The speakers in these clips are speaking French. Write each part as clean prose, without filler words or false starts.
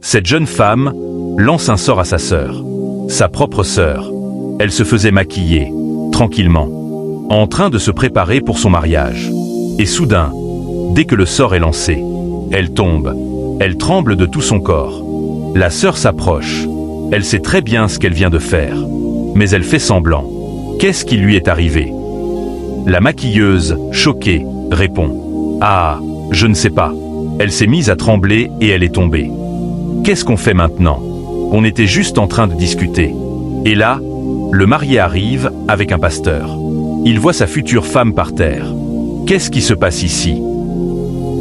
Cette jeune femme lance un sort à sa sœur, sa propre sœur. Elle se faisait maquiller, tranquillement, en train de se préparer pour son mariage. Et soudain, dès que le sort est lancé, elle tombe. Elle tremble de tout son corps. La sœur s'approche. Elle sait très bien ce qu'elle vient de faire. Mais elle fait semblant. Qu'est-ce qui lui est arrivé? La maquilleuse, choquée, répond. Ah, je ne sais pas. Elle s'est mise à trembler et elle est tombée. Qu'est-ce qu'on fait maintenant? On était juste en train de discuter. Et là, le marié arrive avec un pasteur. Il voit sa future femme par terre. Qu'est-ce qui se passe ici?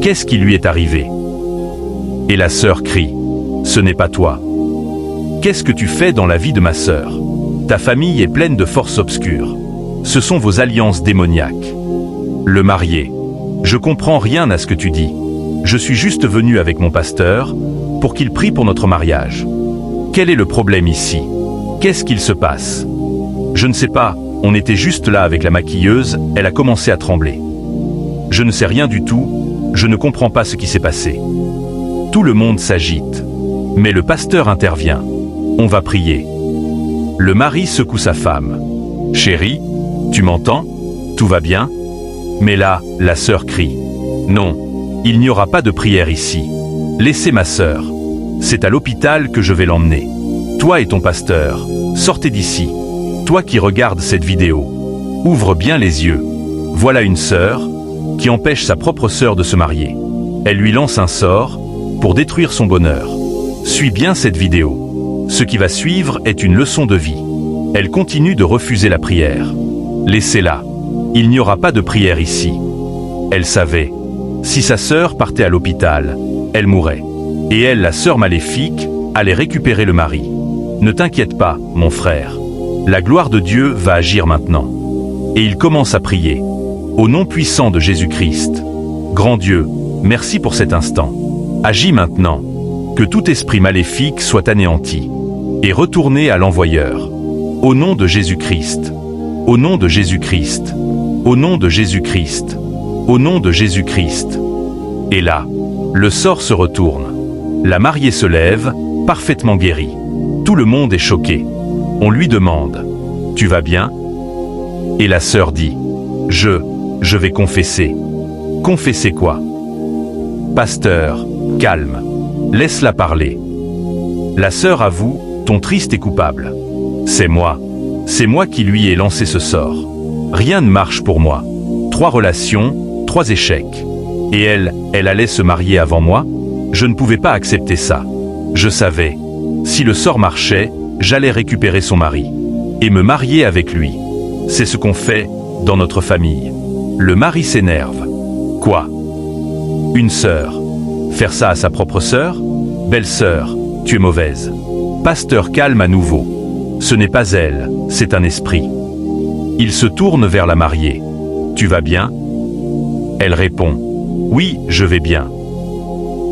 Qu'est-ce qui lui est arrivé? Et la sœur crie. Ce n'est pas toi. Qu'est-ce que tu fais dans la vie de ma sœur? Ta famille est pleine de forces obscures. Ce sont vos alliances démoniaques. Le marié. Je comprends rien à ce que tu dis. Je suis juste venu avec mon pasteur pour qu'il prie pour notre mariage. Quel est le problème ici? Qu'est-ce qu'il se passe? Je ne sais pas, on était juste là avec la maquilleuse, elle a commencé à trembler. Je ne sais rien du tout, je ne comprends pas ce qui s'est passé. Tout le monde s'agite. Mais le pasteur intervient. On va prier. Le mari secoue sa femme. Chérie, tu m'entends? Tout va bien? Mais là, la sœur crie. Non, il n'y aura pas de prière ici. Laissez ma sœur. C'est à l'hôpital que je vais l'emmener. Toi et ton pasteur, sortez d'ici. Toi qui regardes cette vidéo, ouvre bien les yeux. Voilà une sœur qui empêche sa propre sœur de se marier. Elle lui lance un sort pour détruire son bonheur. Suis bien cette vidéo. Ce qui va suivre est une leçon de vie. Elle continue de refuser la prière. Laissez-la. Il n'y aura pas de prière ici. Elle savait. Si sa sœur partait à l'hôpital, elle mourrait. Et elle, la sœur maléfique, allait récupérer le mari. Ne t'inquiète pas, mon frère. La gloire de Dieu va agir maintenant. Et il commence à prier. Au nom puissant de Jésus-Christ. Grand Dieu, merci pour cet instant. Agis maintenant. Que tout esprit maléfique soit anéanti. Et retourné à l'envoyeur. Au nom de Jésus-Christ. Au nom de Jésus-Christ. Au nom de Jésus-Christ. Au nom de Jésus-Christ. Et là, le sort se retourne. La mariée se lève, parfaitement guérie. Tout le monde est choqué. On lui demande « Tu vas bien ?» Et la sœur dit « Je vais confesser. » Confesser quoi? Pasteur, calme. Laisse-la parler. La sœur avoue « Ton triste est coupable. C'est moi qui lui ai lancé ce sort. Rien ne marche pour moi. 3 relations, 3 échecs. Et elle allait se marier avant moi? Je ne pouvais pas accepter ça. Je savais. Si le sort marchait, j'allais récupérer son mari. Et me marier avec lui. C'est ce qu'on fait dans notre famille. Le mari s'énerve. Quoi? Une sœur. Faire ça à sa propre sœur? Belle-sœur, tu es mauvaise. Pasteur calme à nouveau. Ce n'est pas elle, c'est un esprit. Il se tourne vers la mariée. Tu vas bien? Elle répond. Oui, je vais bien.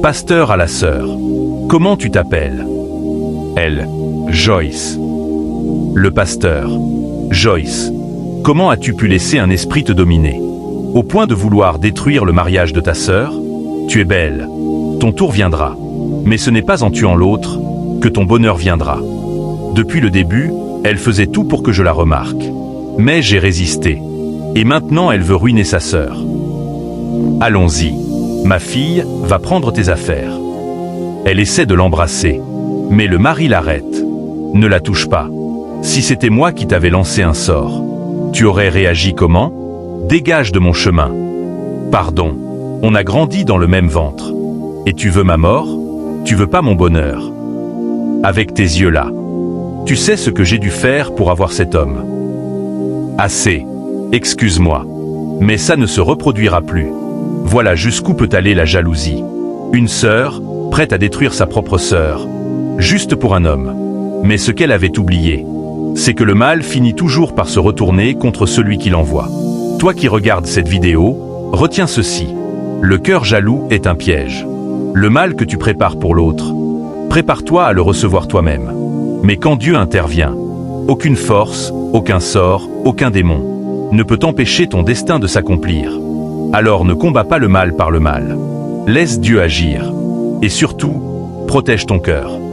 Pasteur à la sœur. Comment tu t'appelles? Elle. Joyce. Le pasteur. Joyce, comment as-tu pu laisser un esprit te dominer? Au point de vouloir détruire le mariage de ta sœur? Tu es belle. Ton tour viendra. Mais ce n'est pas en tuant l'autre que ton bonheur viendra. Depuis le début, elle faisait tout pour que je la remarque. Mais j'ai résisté. Et maintenant elle veut ruiner sa sœur. Allons-y. Ma fille va prendre tes affaires. Elle essaie de l'embrasser. Mais le mari l'arrête. Ne la touche pas. Si c'était moi qui t'avais lancé un sort, tu aurais réagi comment? Dégage de mon chemin. Pardon. On a grandi dans le même ventre. Et tu veux ma mort? Tu veux pas mon bonheur? Avec tes yeux là. Tu sais ce que j'ai dû faire pour avoir cet homme. Assez. Excuse-moi. Mais ça ne se reproduira plus. Voilà jusqu'où peut aller la jalousie. Une sœur, prête à détruire sa propre sœur. Juste pour un homme. Mais ce qu'elle avait oublié, c'est que le mal finit toujours par se retourner contre celui qui l'envoie. Toi qui regardes cette vidéo, retiens ceci. Le cœur jaloux est un piège. Le mal que tu prépares pour l'autre, prépare-toi à le recevoir toi-même. Mais quand Dieu intervient, aucune force, aucun sort, aucun démon ne peut empêcher ton destin de s'accomplir. Alors ne combats pas le mal par le mal. Laisse Dieu agir. Et surtout, protège ton cœur.